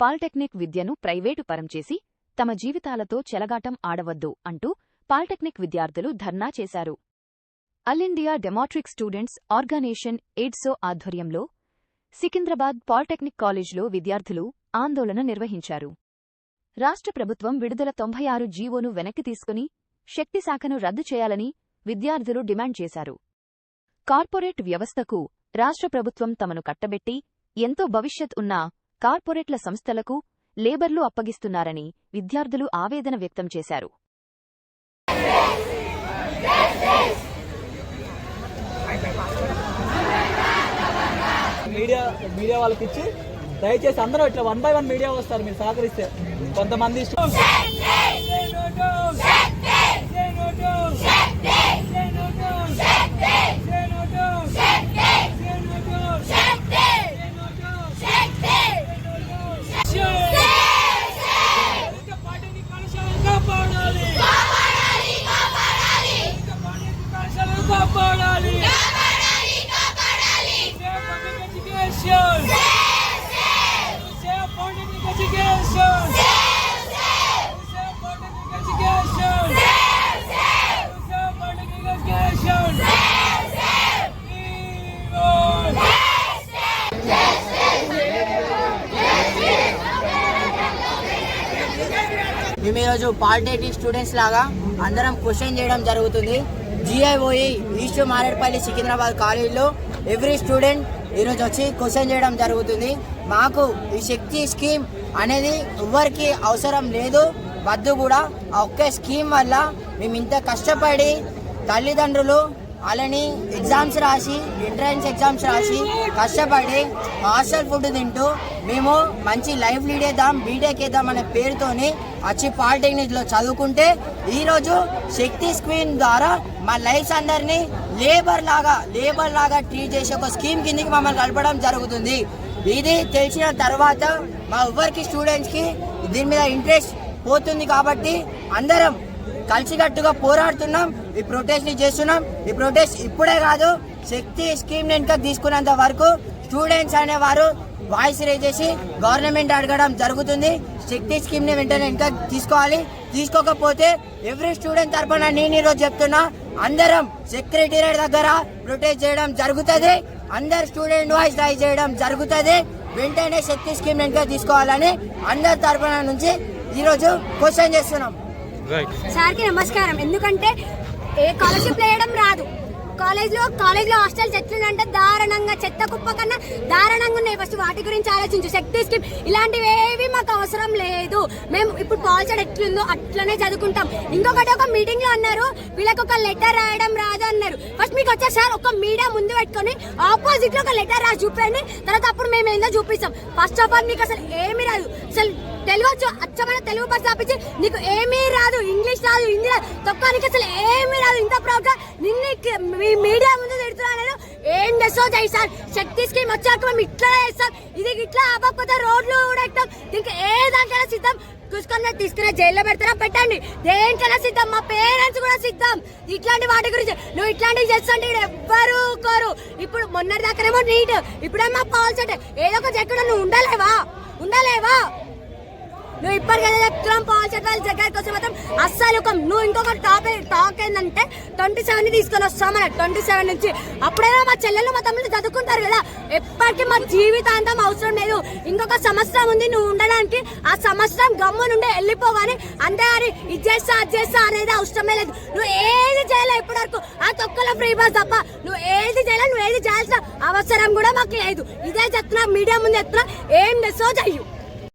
Polytechnic విద్యను private పరం చేసి తమ జీవితాలతో చెలగాటం ఆడవద్దు అంటూ పాలిటెక్నిక్ విద్యార్థులు ధర్నా చేశారు. All India democratic students organisation AIDSO ఆధ్వర్యంలో సికింద్రాబాద్ పాలిటెక్నిక్ కాలేజ్లో విద్యార్థులు ఆందోళన నిర్వహించారు. రాష్ట్ర ప్రభుత్వం విడుదల 96 జీవోను వెనక్కి తీసుకుని శక్తి శాఖను రద్దు చేయాలని విద్యార్థులు డిమాండ్ చేశారు. కార్పొరేట్ వ్యవస్థకు రాష్ట్ర ప్రభుత్వం తమను కట్టబెట్టి ఎంతో భవిష్యత్ ఉన్న కార్పొరేట్ల సంస్థలకు లేబర్లు అప్పగిస్తున్నారని విద్యార్థులు ఆవేదన వ్యక్తం చేశారు. మీడియా వాళ్ళకి ఇచ్చి దయచేసి అందరూ ఇట్లా 1 by 1 మీడియా వస్తారు. మీరు సహకరిస్తే కొంతమంది మేము ఈరోజు పాలిటెక్నిక్ స్టూడెంట్స్ లాగా అందరం క్వశ్చన్ చేయడం జరుగుతుంది. GIOE ఈస్ట్ మారేడుపల్లి సికింద్రాబాద్ కాలేజీలో ఎవ్రీ స్టూడెంట్ ఈరోజు వచ్చి క్వశ్చన్ చేయడం జరుగుతుంది. మాకు ఈ శక్తి స్కీమ్ అనేది ఎవరికి అవసరం లేదు, వద్దు కూడా. ఆ ఒక్క స్కీమ్ వల్ల మేము ఇంత కష్టపడి తల్లిదండ్రులు అలాని ఎగ్జామ్స్ రాసి ఎంట్రన్స్ ఎగ్జామ్స్ రాసి కష్టపడి హాస్టల్ ఫుడ్ తింటూ మేము మంచి లైఫ్ లీడ్ చేద్దాం, బీటెక్ చేద్దాం అనే పేరుతోని వచ్చి పాలిటెక్నిక్లో చదువుకుంటే ఈరోజు శక్తి స్కీమ్ ద్వారా మా లైఫ్స్ అందరినీ లేబర్ లాగా ట్రీట్ చేసే ఒక స్కీమ్ కిందకి మమ్మల్ని కలపడం జరుగుతుంది. ఇది తెలిసిన తర్వాత మా ఎవరికి స్టూడెంట్స్కి దీని మీద ఇంట్రెస్ట్ పోతుంది. కాబట్టి అందరం కలిసికట్టుగా పోరాడుతున్నాం, ఈ ప్రొటెస్ట్ ని చేస్తున్నాం. ఈ ప్రొటెస్ట్ ఇప్పుడే కాదు, శక్తి స్కీమ్ వెనుక తీసుకున్నంత వరకు స్టూడెంట్స్ అనేవారు వాయిస్ రేజ్ చేసి గవర్నమెంట్ అడగడం జరుగుతుంది. శక్తి స్కీమ్ ని వెంటనే వెనుక తీసుకోవాలి. తీసుకోకపోతే ఎవ్రీ స్టూడెంట్ తరఫున నేను ఈరోజు చెప్తున్నా, అందరం సెక్రటేరియట్ దగ్గర ప్రొటెస్ట్ చేయడం జరుగుతుంది. అందరు స్టూడెంట్ వాయిస్ రైజ్ చేయడం జరుగుతుంది. వెంటనే శక్తి స్కీమ్ వెనుక తీసుకోవాలని అందరి తరఫున నుంచి ఈరోజు క్వశ్చన్ చేస్తున్నాం. సార్కి నమస్కారం. ఎందుకంటే ఏ స్కాలర్షిప్ వేయడం రాదు. కాలేజ్లో హాస్టల్స్ ఎట్లుందంటే దారుణంగా, చెత్త కుప్ప కన్నా దారుణంగా ఉన్నాయి. ఫస్ట్ వాటి గురించి ఆలోచించు. శక్తి స్కీమ్ ఇలాంటివి ఏవి మాకు అవసరం లేదు. మేము ఇప్పుడు పాల్సడ్ ఎట్లుందో అట్లనే చదువుకుంటాం. ఇంకొకటి ఒక మీటింగ్ లో అన్నారు వీళ్ళకి ఒక లెటర్ రాయడం రాదు అన్నారు. ఫస్ట్ మీకు వచ్చా సార్ ఒక మీడియా ముందు పెట్టుకొని ఆపోజిట్ లో ఒక లెటర్ రాసి చూపండి, తర్వాత అప్పుడు మేము ఏందో చూపిస్తాం. ఫస్ట్ ఆఫ్ ఆల్ మీకు అసలు ఏమి రాదు. అసలు తెలుగు వచ్చు, అచ్చమైన తెలుగు భాష తప్పించి నీకు ఏమీ రాదు, ఇంగ్లీష్ రాదు, హిందీ రాదు, తొక్కానికి అసలు ఏమీ రాదు. ఇంత ప్రౌడ్ గా నిన్ను మీడియా ముందు తిడుతున్నాను. ఏం చేస్తావు చేయి సార్. శక్తి స్కీమ్ వచ్చాక మేము ఇట్లా చేస్తాం. ఇది ఇట్లా అవ్వకపోతే రోడ్లు కూడా ఎక్కుతాం. దీనికి ఏ దానికైనా సిద్ధం. తీసుకునే జైల్లో పెడతారా పెట్టండి, దేనికైనా సిద్ధం. మా పేరెంట్స్ కూడా సిద్ధం. ఇట్లాంటి వాటి గురించి నువ్వు ఇట్లాంటివి చేస్తుంటే ఎవ్వరు కోరు. ఇప్పుడు మొన్నటి దాకానేమో నీట్, ఇప్పుడేమో పాల్సెట్. ఏదో ఒక జక్కడ నువ్వు ఉండలేవా? నువ్వు ఇప్పటికైనా చెప్తున్నాం పాల్సెట్ వాళ్ళ దగ్గర కోసం మాత్రం అస్సలు. నువ్వు ఇంకొక టాక్ ఏంటంటే 27 తీసుకొని వస్తామని. 27 నుంచి అప్పుడైనా మా చెల్లెలు మా తమ్ముళ్ళు చదువుకుంటారు కదా. ఎప్పటికీ మా జీవితాంతం అవసరం లేదు. ఇంకొక సంవత్సరం ఉంది నువ్వు ఉండడానికి. ఆ సంవత్సరం గమ్ము నుండి వెళ్ళిపోగానే అంతే. అని ఇది చేస్తా అది చేస్తా అనేది అవసరమే లేదు. నువ్వు ఏది చేయలేవు ఇప్పటి వరకు. ఆ తొక్కల ఫ్రీ బస్ తప్ప నువ్వు ఏది చేయలేవు. నువ్వు ఏది చేయాల్సిన అవసరం కూడా మాకు లేదు. ఇదే చెప్తున్నా, మీడియా ముందు చెప్తున్నా. ఏం చేస్తావు చెయ్యు.